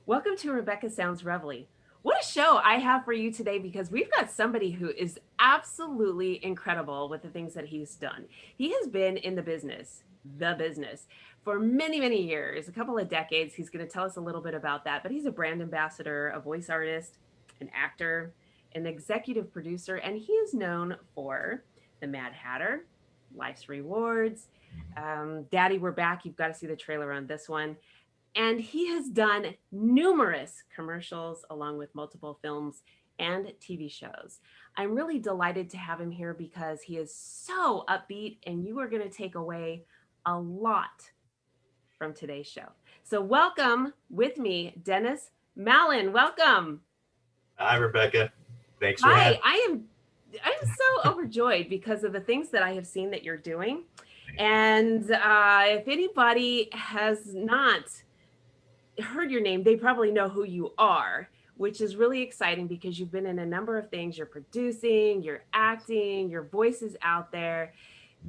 Welcome to Rebecca Sounds Reveille. What a show I have for you today because we've got somebody who is absolutely incredible with the things that he's done. He has been in the business for many, many years, a couple of decades. He's going to tell us a little bit about that, but he's a brand ambassador, a voice artist, an actor, an executive producer, and he is known for The Mad Hatter, Life's Rewards, Daddy, We're Back. You've got to see the trailer on this one, and he has done numerous commercials along with multiple films and TV shows. I'm really delighted to have him here because he is so upbeat, and you are going to take away a lot from today's show. So, welcome with me, Dennis Mallen. Welcome. Hi, Rebecca. Thanks for Hi, having I'm so overjoyed because of the things that I have seen that you're doing. me. And if anybody has not heard your name, they probably know who you are, which is really exciting because you've been in a number of things. You're producing, you're acting, your voice is out there.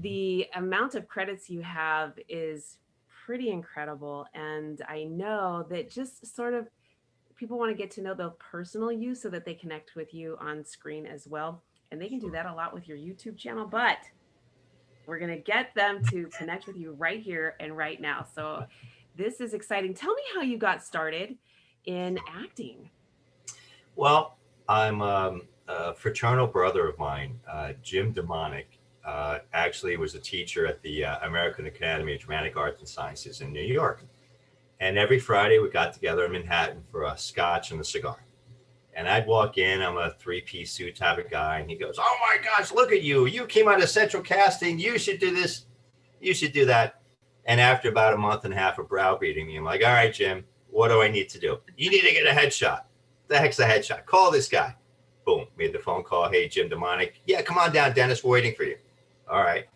The amount of credits you have is pretty incredible. And I know that just sort of people want to get to know the personal you so that they connect with you on screen as well. And they can do that a lot with your YouTube channel, but we're going to get them to connect with you right here and right now. So this is exciting. Tell me how you got started in acting. Well, I'm a fraternal brother of mine, Jim Demonic. Actually was a teacher at the American Academy of Dramatic Arts and Sciences in New York. And every Friday we got together in Manhattan for a scotch and a cigar. And I'd walk in, I'm a three-piece suit type of guy, and he goes, "Oh my gosh, look at you. You came out of Central Casting. You should do this. You should do that." And after about a month and a half of browbeating me, I'm like, "All right, Jim, what do I need to do? You need to get a headshot. The heck's a headshot? Call this guy." Boom, made the phone call. "Hey, Jim Demonic. Yeah, come on down, Dennis. We're waiting for you." All right,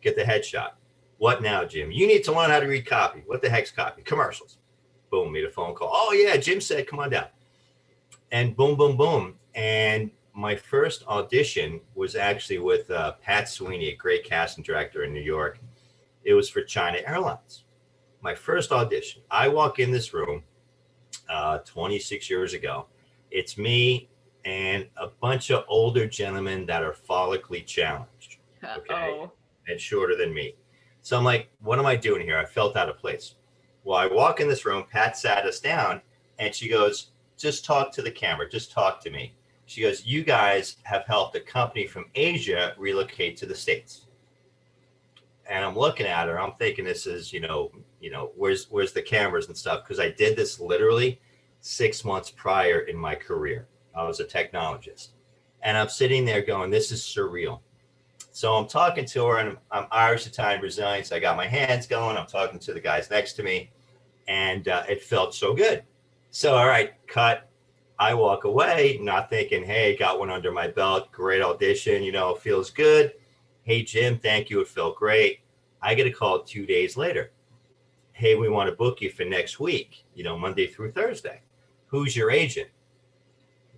get the headshot. "What now, Jim?" "You need to learn how to read copy." "What the heck's copy?" "Commercials." Boom, made a phone call. "Oh, yeah, Jim said, come on down." And boom, boom, boom. And my first audition was actually with Pat Sweeney, a great casting director in New York. It was for China Airlines. My first audition. I walk in this room 26 years ago. It's me and a bunch of older gentlemen that are follically challenged, okay, Oh, and shorter than me. So I'm like, what am I doing here? I felt out of place. Well, I walk in this room, Pat sat us down, and she goes, "Just talk to the camera. Just talk to me." She goes, "You guys have helped a company from Asia relocate to the States." And I'm looking at her. I'm thinking this is, where's the cameras and stuff? Because I did this literally 6 months prior in my career. I was a technologist. And I'm sitting there going, this is surreal. So I'm talking to her, and I'm Irish, Italian, Brazilian. So I got my hands going. I'm talking to the guys next to me, and it felt so good. So, all right, cut. I walk away, not thinking, hey, got one under my belt. Great audition, feels good. "Hey, Jim, thank you. It felt great." I get a call 2 days later. "Hey, we want to book you for next week, Monday through Thursday. Who's your agent?"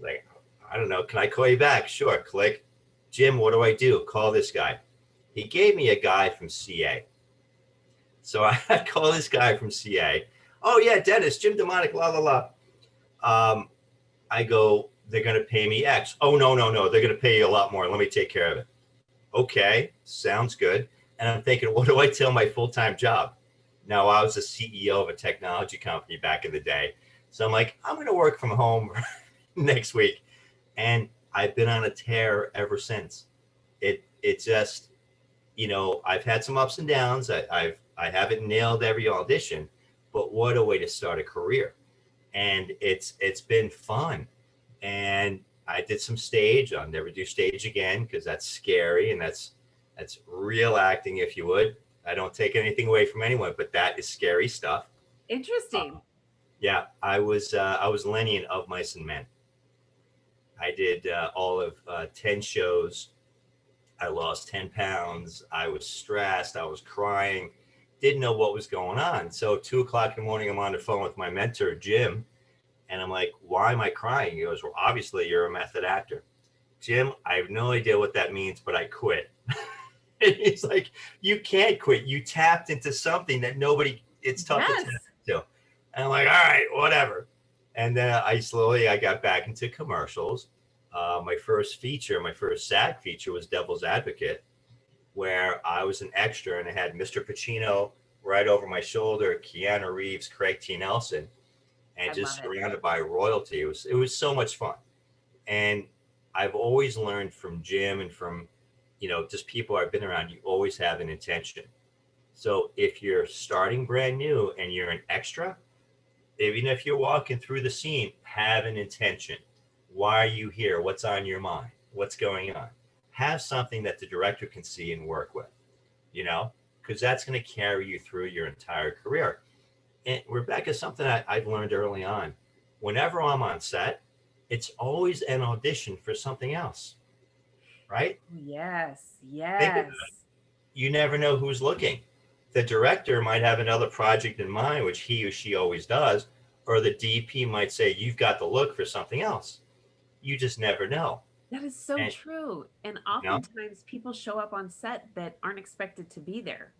Like, "I don't know. Can I call you back?" "Sure." Click. "Jim, what do I do?" "Call this guy." He gave me a guy from CA. So I call this guy from CA. "Oh, yeah, Dennis, Jim Demonic, la, la, la." I go, "They're going to pay me X." "Oh, no, no, no. They're going to pay you a lot more. Let me take care of it." Okay, sounds good. And I'm thinking, what do I tell my full-time job? Now, I was a CEO of a technology company back in the day. So I'm like, I'm going to work from home next week. And I've been on a tear ever since. It just, I've had some ups and downs. I haven't nailed every audition, but what a way to start a career. And it's been fun. And I did some stage. I'll never do stage again because that's scary, and that's real acting, if you would. I don't take anything away from anyone, but that is scary stuff. interesting. Yeah, I was Lenny in Of Mice and Men. I did all of 10 shows. I lost 10 pounds. I was stressed. I was crying. Didn't know what was going on. So 2 o'clock in the morning, I'm on the phone with my mentor, Jim. And I'm like, "Why am I crying?" He goes, "Well, obviously you're a method actor." "Jim, I have no idea what that means, but I quit." And he's like, "You can't quit. You tapped into something that it's tough to tap Yes. into." And I'm like, "All right, whatever." And then I got back into commercials. My first feature, my first SAG feature was Devil's Advocate, where I was an extra and I had Mr. Pacino right over my shoulder, Keanu Reeves, Craig T. Nelson, and I just love it. surrounded by royalty. It was so much fun. And I've always learned from Jim and from, just people I've been around, you always have an intention. So if you're starting brand new and you're an extra, even if you're walking through the scene, have an intention. Why are you here? What's on your mind? What's going on? Have something that the director can see and work with, you know, because that's going to carry you through your entire career. And Rebecca, something I've learned early on, whenever I'm on set, it's always an audition for something else, right? Yes, Think of, yes. you never know who's looking. The director might have another project in mind, which he or she always does, or the DP might say, you've got the look for something else. You just never know. That is so And, true. And you know, oftentimes people show up on set that aren't expected to be there.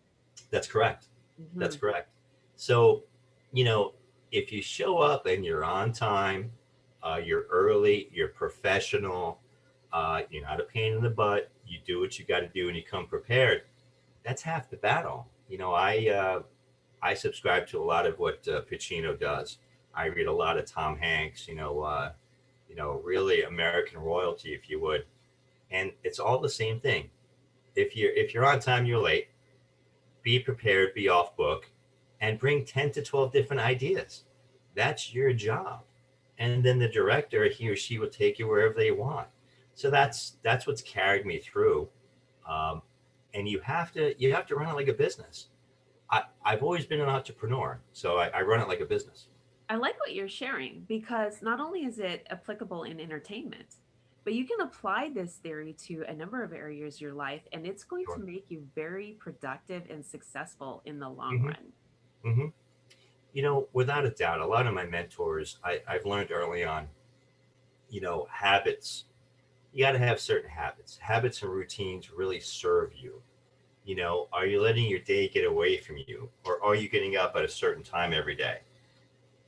that's correct. That's Hmm. correct. So, you know, if you show up and you're on time, you're early, you're professional, you're not a pain in the butt, you do what you got to do and you come prepared, that's half the battle. I subscribe to a lot of what Pacino does. I read a lot of Tom Hanks. Really American royalty, if you would, and it's all the same thing. If you're on time, you're late. Be prepared, be off book, and bring 10 to 12 different ideas. That's your job, and then the director, he or she will take you wherever they want. So that's what's carried me through. Um, and you have to run it like a business. I've always been an entrepreneur, so I run it like a business. I like what you're sharing because not only is it applicable in entertainment, but you can apply this theory to a number of areas of your life, and it's going to Sure. make you very productive and successful in the long Hmm. run. Hmm. Without a doubt, a lot of my mentors, I've learned early on, habits. You got to have certain habits. Habits and routines really serve you. Are you letting your day get away from you? Or are you getting up at a certain time every day,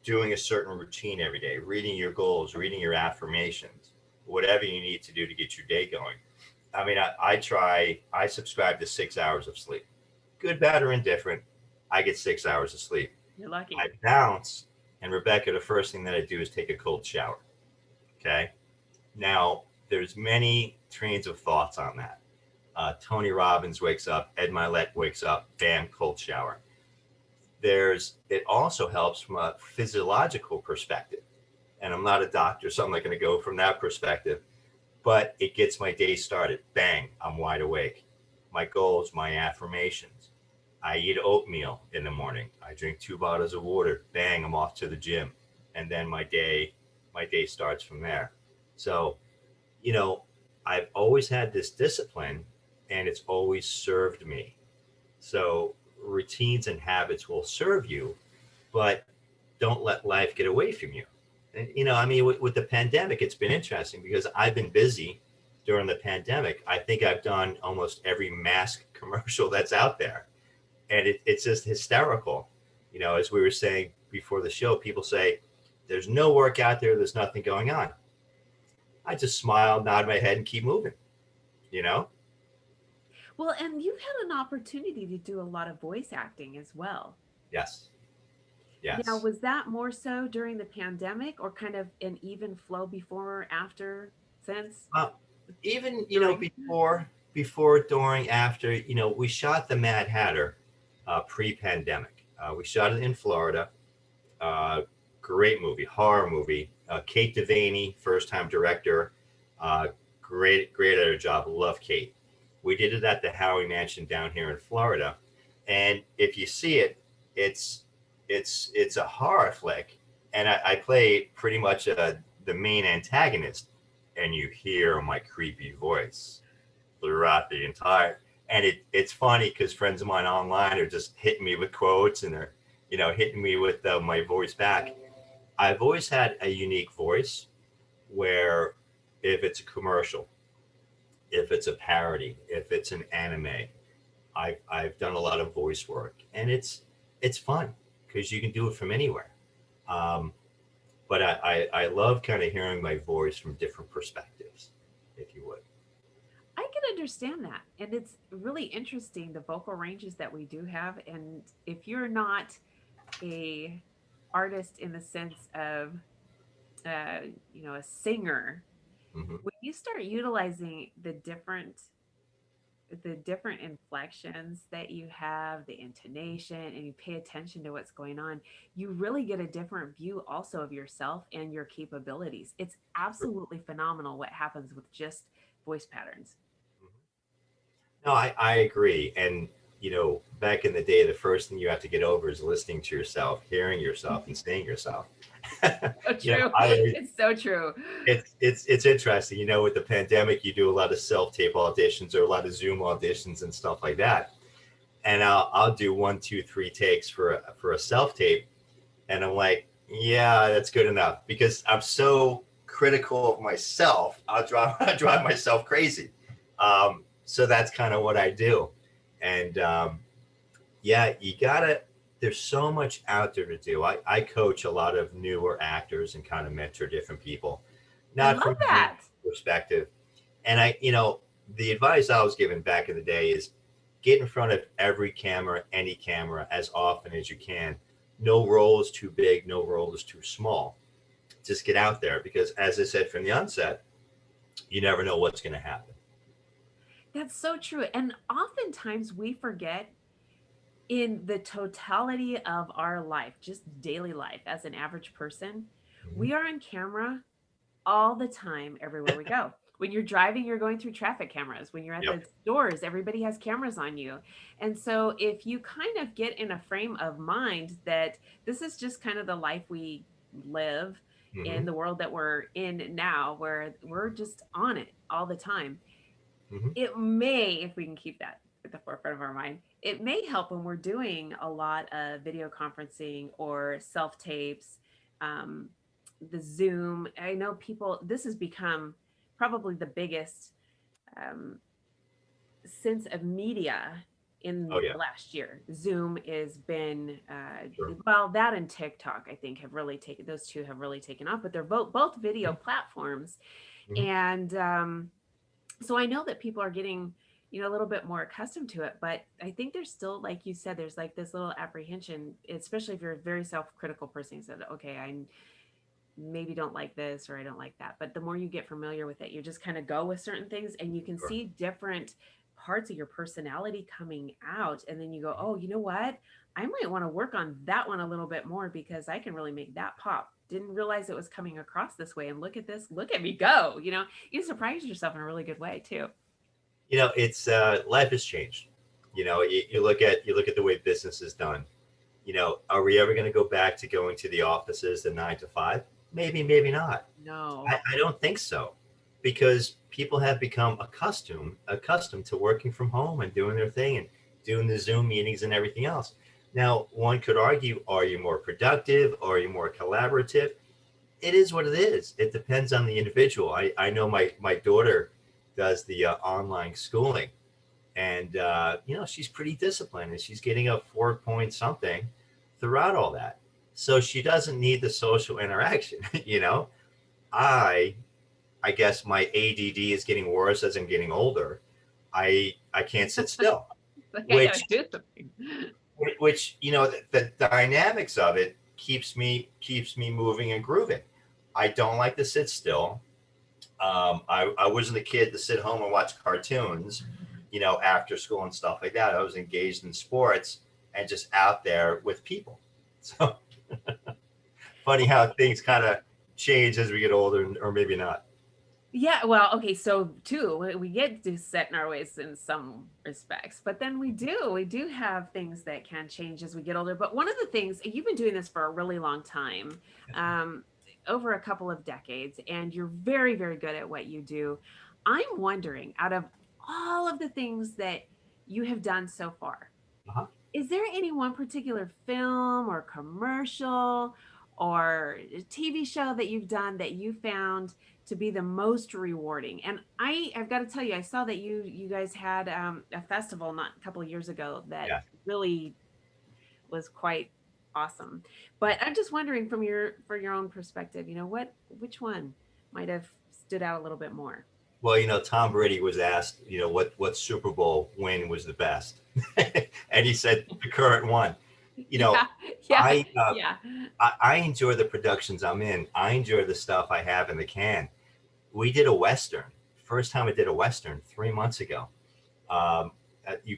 doing a certain routine every day, reading your goals, reading your affirmations, whatever you need to do to get your day going? I mean, I subscribe to 6 hours of sleep. Good, bad, or indifferent, I get 6 hours of sleep. You're I lucky. bounce, and Rebecca, the first thing that I do is take a cold shower. Okay. Now, there's many trains of thoughts on that. Tony Robbins wakes up, Ed Milet wakes up, bam, cold shower. It also helps from a physiological perspective. And I'm not a doctor, so I'm not going to go from that perspective, but it gets my day started. Bang, I'm wide awake. My goals, my affirmations. I eat oatmeal in the morning. I drink 2 bottles of water. Bang, I'm off to the gym. And then my day starts from there. So, you know, I've always had this discipline and it's always served me. So routines and habits will serve you, but don't let life get away from you. And, I mean, with the pandemic, it's been interesting because I've been busy during the pandemic. I think I've done almost every mask commercial that's out there. And it's just hysterical. As we were saying before the show, people say, there's no work out there, there's nothing going on. I just smile, nod my head, and keep moving, you know? Well, and you've had an opportunity to do a lot of voice acting as well. Yes. Now, Yes. was that more so during the pandemic or kind of an even flow before, after, since, Uh, Even, during? before, during, after, we shot the Mad Hatter pre-pandemic. We shot it in Florida. Uh, Great movie, horror movie. Kate Devaney, first time director. Uh, great at her job. Love Kate. We did it at the Howie Mansion down here in Florida, and if you see it, it's it's a horror flick, and I play pretty much the main antagonist, and you hear my creepy voice throughout the entire. And it's funny because friends of mine online are just hitting me with quotes and they're hitting me with my voice back. I've always had a unique voice where if it's a commercial, if it's a parody, if it's an anime, I've done a lot of voice work, and it's fun because you can do it from anywhere. Um, but I love kind of hearing my voice from different perspectives, if you would. I can understand that. And it's really interesting the vocal ranges that we do have. And if you're not a artist in the sense of uh, a singer, Hmm. when you start utilizing the different inflections that you have, the intonation, and you pay attention to what's going on, you really get a different view also of yourself and your capabilities. It's absolutely phenomenal what happens with just voice patterns. No, I agree. And, back in the day, the first thing you have to get over is listening to yourself, hearing yourself, and seeing yourself. So true. I It's so true. it's interesting. With the pandemic, you do a lot of self tape auditions or a lot of Zoom auditions and stuff like that. And I'll do one, two, three takes for a self tape, and I'm like, yeah, that's good enough because I'm so critical of myself. I'll drive myself crazy. So that's kind of what I do, and yeah, you gotta. There's so much out there to do. I coach a lot of newer actors and kind of mentor different people, I not love from my that. perspective. And the advice I was given back in the day is get in front of every camera, any camera, as often as you can. No role is too big, no role is too small. Just get out there because, as I said from the onset, you never know what's going to happen. That's so true. And oftentimes we forget in the totality of our life, just daily life as an average person, Mhm. we are on camera all the time, everywhere we go. When you're driving, you're going through traffic cameras. When you're at Yep. the stores, everybody has cameras on you. And so, if you kind of get in a frame of mind that this is just kind of the life we live in Hmm. the world that we're in now, where we're just on it all the time, Hmm. it may, if we can keep that at the forefront of our mind, it may help when we're doing a lot of video conferencing or self tapes, um, the Zoom. I know people, this has become probably the biggest um, sense of media Oh in yeah, the last year. Zoom has been, sure. well, that and TikTok, I think, have really taken, those two have really taken off, but they're both video platforms. Hmm. And so I know that people are getting, a little bit more accustomed to it, but I think there's still, like you said, there's like this little apprehension, especially if you're a very self-critical person. You said, okay, I maybe don't like this or I don't like that. But the more you get familiar with it, you just kind of go with certain things and you can Sure. see different parts of your personality coming out. And then you go, oh, you know what? I might want to work on that one a little bit more because I can really make that pop. Didn't realize it was coming across this way. And look at this, look at me go. You surprise yourself in a really good way too. It's life has changed. You look at the way business is done. Are we ever going to go back to going to the offices, the 9 to 5? Maybe, maybe not. No. I don't think so, because people have become accustomed to working from home and doing their thing and doing the Zoom meetings and everything else. Now, one could argue, are you more productive? Are you more collaborative? It is what it is. It depends on the individual. I know my daughter does the online schooling, and she's pretty disciplined, and she's getting a 4 point something throughout all that. So she doesn't need the social interaction. I I guess my ADD is getting worse as I'm getting older. I can't sit still, Like I gotta which do something. the dynamics of it keeps me moving and grooving. I don't like to sit still. I wasn't a kid to sit home and watch cartoons, after school and stuff like that. I was engaged in sports and just out there with people. So funny how things kind of change as we get older, or maybe not. Yeah, well, okay, so too, we get to set in our ways in some respects, but then we do have things that can change as we get older. But one of the things, you've been doing this for a really long time, um, over a couple of decades, and you're very, very good at what you do. I'm wondering, out of all of the things that you have done so far, Uh-huh. is there any one particular film or commercial or TV show that you've done that you found to be the most rewarding? And I've got to tell you, I saw that you guys had a festival not a couple of years ago that Yeah. really was quite awesome. But I'm just wondering from your for your own perspective, which one might have stood out a little bit more? Well, Tom Brady was asked, what Super Bowl win was the best, and he said the current one. You know, Yeah, yeah, I, uh, yeah. I enjoy the productions I'm in. I enjoy the stuff I have in the can. We did a western. First time I did a western 3 months ago. Um,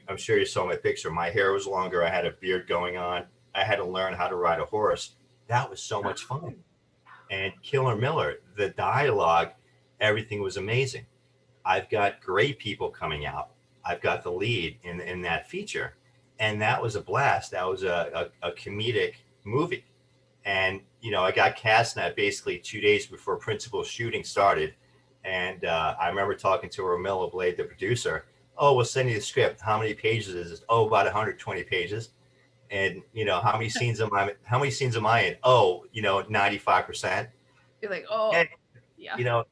I'm sure you saw my picture. My hair was longer. I had a beard going on. I had to learn how to ride a horse. That was so much fun. And Killer Miller, the dialogue, everything was amazing. I've got great people coming out. I've got the lead in that feature. And that was a blast. That was a comedic movie. And, I got cast in that basically 2 days before principal shooting started. And I remember talking to Romilla Blade, the producer. Oh, we'll send you the script. How many pages is it? Oh, about 120 pages. And how many scenes am I in? Oh, 95%. You're like, oh, Hey, yeah. you know,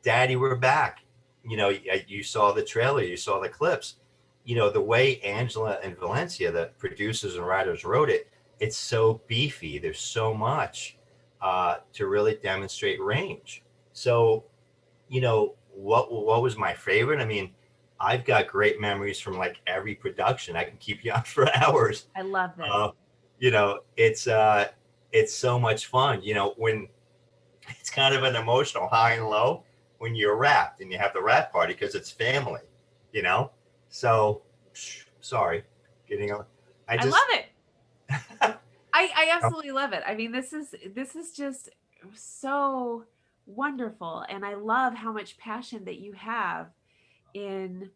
Daddy, we're back. You saw the trailer, you saw the clips. The way Angela and Valencia, the producers and writers, wrote it, it's so beefy. There's so much to really demonstrate range. So, what was my favorite? I mean, I've got great memories from like every production. I can keep you on for hours. I love this. Uh, you know, it's uh, it's so much fun. When it's kind of an emotional high and low when you're wrapped and you have the wrap party because it's family, you know? So, sorry, getting on. I I love just, it. I absolutely love it. I mean, this is just so wonderful, and I love how much passion that you have in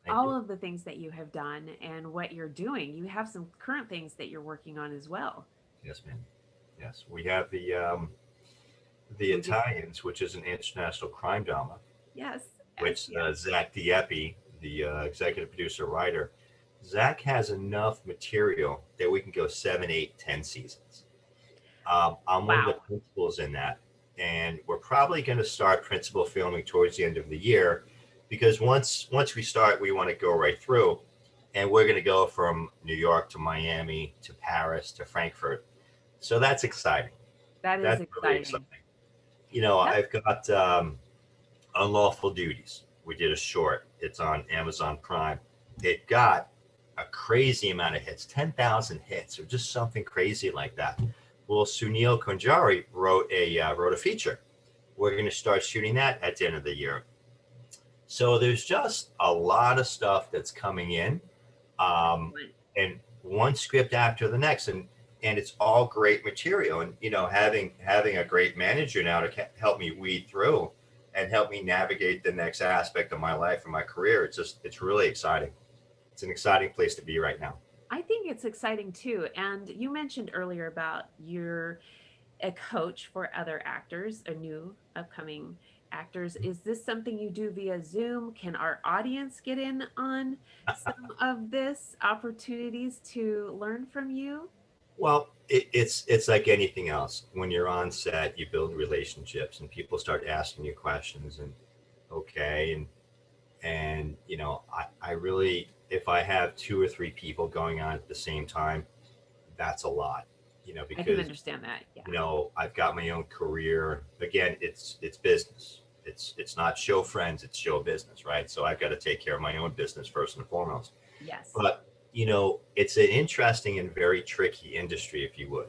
thank all you. of the things that you have done and what you're doing. You have some current things that you're working on as well. Yes, ma'am. Yes, we have the Can we get Italians, which is an international crime drama, yes, yes, which yes. Zach Dieppe, the executive producer writer, Zach has enough material that we can go 7, 8, 10 seasons. I'm one of the Wow. principals in that, and we're probably going to start principal filming towards the end of the year, because once we start, we want to go right through, and we're going to go from New York to Miami to Paris to Frankfurt. So that's exciting. That is That's really exciting. exciting. That's I've got Unlawful Duties. We did a short. It's on Amazon Prime. It got a crazy amount of hits, 10,000 hits, or just something crazy like that. Well, Sunil Kunjari wrote a feature. We're going to start shooting that at the end of the year. So there's just a lot of stuff that's coming in, um, excellent. and one script after the next, and it's all great material. And having a great manager now to help me weed through and help me navigate the next aspect of my life and my career. It's really exciting. It's an exciting place to be right now. I think it's exciting too. And you mentioned earlier about you're a coach for other actors, a new upcoming actors. Is this something you do via Zoom? Can our audience get in on some of this opportunities to learn from you? Well, it's like anything else. When you're on set, you build relationships, and people start asking you questions, and okay, and I really, if I have 2 or 3 people going on at the same time, that's a lot. I can Because understand that. Yeah. I've got my own career. Again, it's business. It's not show friends, it's show business, right? So I've got to take care of my own business first and foremost. Yes. But it's an interesting and very tricky industry, if you would.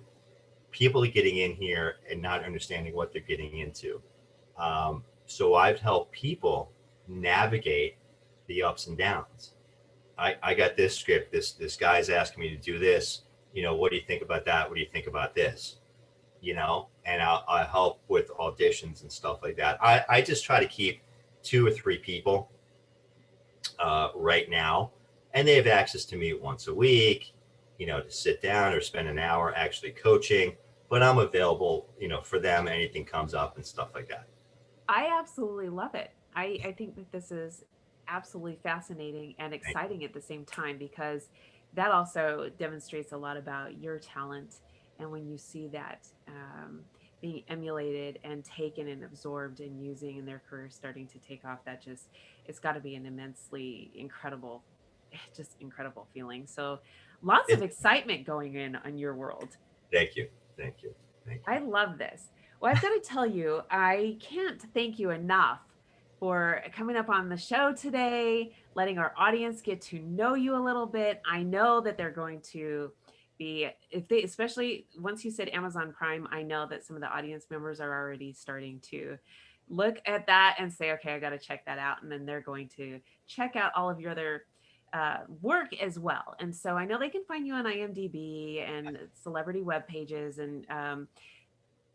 People are getting in here and not understanding what they're getting into. So I've helped people navigate the ups and downs. I got this script. This guy's asking me to do this. What do you think about that? What do you think about this? And I'll help with auditions and stuff like that. I just try to keep 2 or 3 people right now, and they have access to me once a week, to sit down or spend an hour actually coaching. But I'm available, for them. Anything comes up and stuff like that. I absolutely love it. I think that this is absolutely fascinating and exciting at the same time because that also demonstrates a lot about your talent. And when you see that being emulated and taken and absorbed and using in their career starting to take off, that just, it's got to be an immensely incredible, just incredible feeling. So Lots of It, excitement going in on your world. thank you. Thank you. Thank you. I love this. Well, I've got to tell you, I can't thank you enough for coming up on the show today, letting our audience get to know you a little bit. I know that they're going to be, if they, especially once you said Amazon Prime, I know that some of the audience members are already starting to look at that and say, okay, I got to check that out. And then they're going to check out all of your other work as well. And so I know they can find you on IMDb and celebrity web pages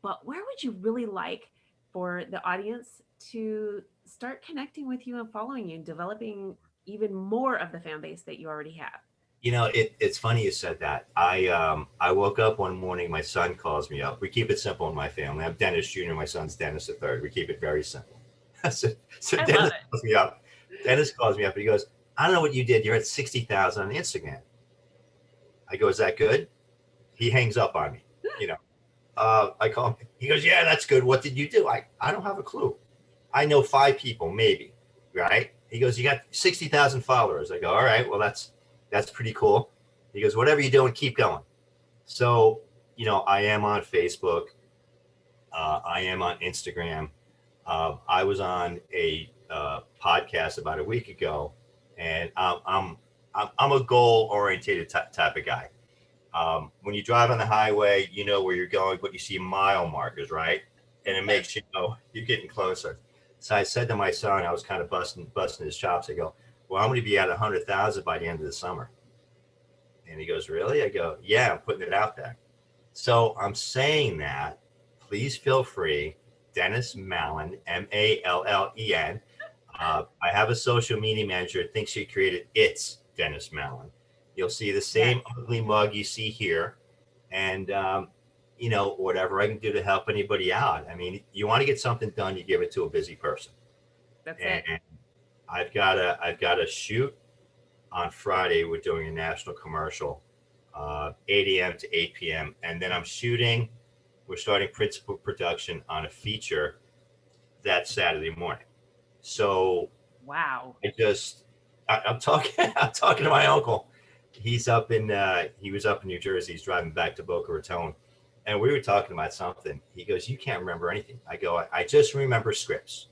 but where would you really like for the audience to start connecting with you and following you and developing even more of the fan base that you already have? It's funny you said that. I woke up one morning, my son calls me up. We keep it simple in my family. I'm Dennis Jr., my son's Dennis the third. We keep it very simple. so I love Dennis it. calls me up. Dennis calls me up and he goes, I don't know what you did. You're at 60,000 on Instagram. I go, is that good? He hangs up on me. You know, I call him. He goes, yeah, that's good. What did you do? I don't have a clue. I know 5 people, maybe, right? He goes, you got 60,000 followers. I go, all right, well, that's pretty cool. He goes, whatever you're doing, keep going. So, I am on Facebook. I am on Instagram. I was on a podcast about a week ago, and I'm a goal oriented type of guy. When you drive on the highway, you know where you're going, but you see mile markers, right? And it makes you know you're getting closer. So I said to my son, I was kind of busting his chops. I go, well, I'm going to be at 100,000 by the end of the summer. And he goes, really? I go, yeah, I'm putting it out there. So I'm saying that. Please feel free. Dennis Mallen, Mallen. I have a social media manager that thinks she created It's Dennis Mallen. You'll see the Yes, same ugly mug you see here. And, whatever I can do to help anybody out. I mean, you want to get something done, you give it to a busy person. that's And it. I've got a shoot on Friday. We're doing a national commercial, 8 a.m. to 8 p.m. And then we're starting principal production on a feature that Saturday morning. So Wow. I'm talking, I'm talking to my uncle. He was up in New Jersey. He's driving back to Boca Raton. And we were talking about something. He goes, you can't remember anything. I go, I just remember scripts.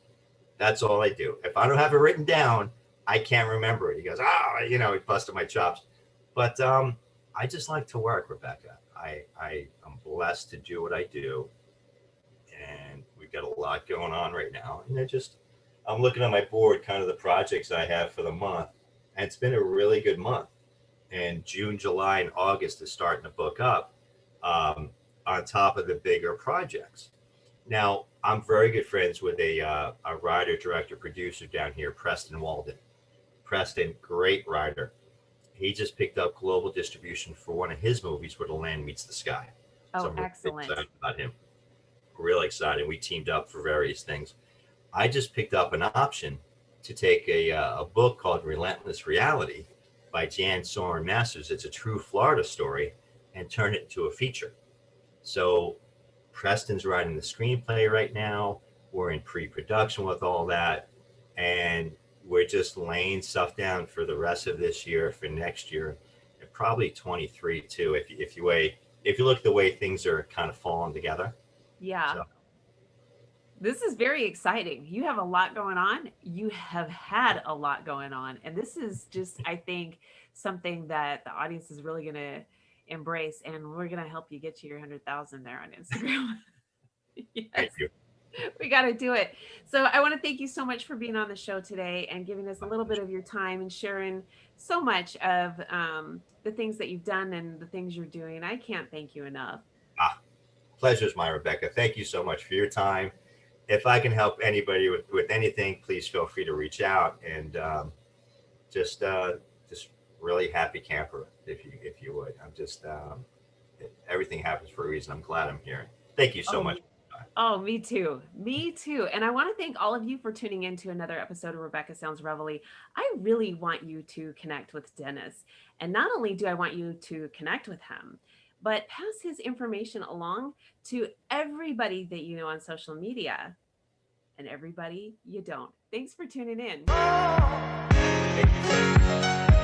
That's all I do. If I don't have it written down, I can't remember it. He goes, he busted my chops. But I just like to work, Rebecca. I'm blessed to do what I do. And we've got a lot going on right now. And I'm looking at my board, kind of the projects I have for the month. And it's been a really good month. And June, July, and August is starting to book up on top of the bigger projects. Now, I'm very good friends with a writer, director, producer down here, Preston Walden. Preston, great writer. He just picked up global distribution for one of his movies, Where the Land Meets the Sky. So Oh, I'm really excellent. excited about him. Really excited. We teamed up for various things. I just picked up an option to take a book called Relentless Reality by Jan Soren Masters. It's a true Florida story, and turn it into a feature. So Preston's writing the screenplay right now. We're in pre-production with all that. And we're just laying stuff down for the rest of this year, for next year, and probably 23 too, if you look at the way things are kind of falling together. Yeah. So This is very exciting. You have a lot going on. You have had a lot going on. And this is just, I think, something that the audience is really going to embrace. And we're going to help you get to your 100,000 there on Instagram. Yes, thank you. we got to do it. So I want to thank you so much for being on the show today and giving us a little bit of your time and sharing so much of the things that you've done and the things you're doing. I can't thank you enough. Ah, pleasure's mine, Rebecca. Thank you so much for your time. If I can help anybody with anything, please feel free to reach out. And just really happy camper, if you would. I'm just everything happens for a reason. I'm glad I'm here. Thank you so Oh, much. oh, me too. Me too. And I want to thank all of you for tuning in to another episode of Rebecca Sounds Reveille. I really want you to connect with Dennis. And not only do I want you to connect with him, but pass his information along to everybody that you know on social media and everybody you don't. Thanks for tuning in. Thank you.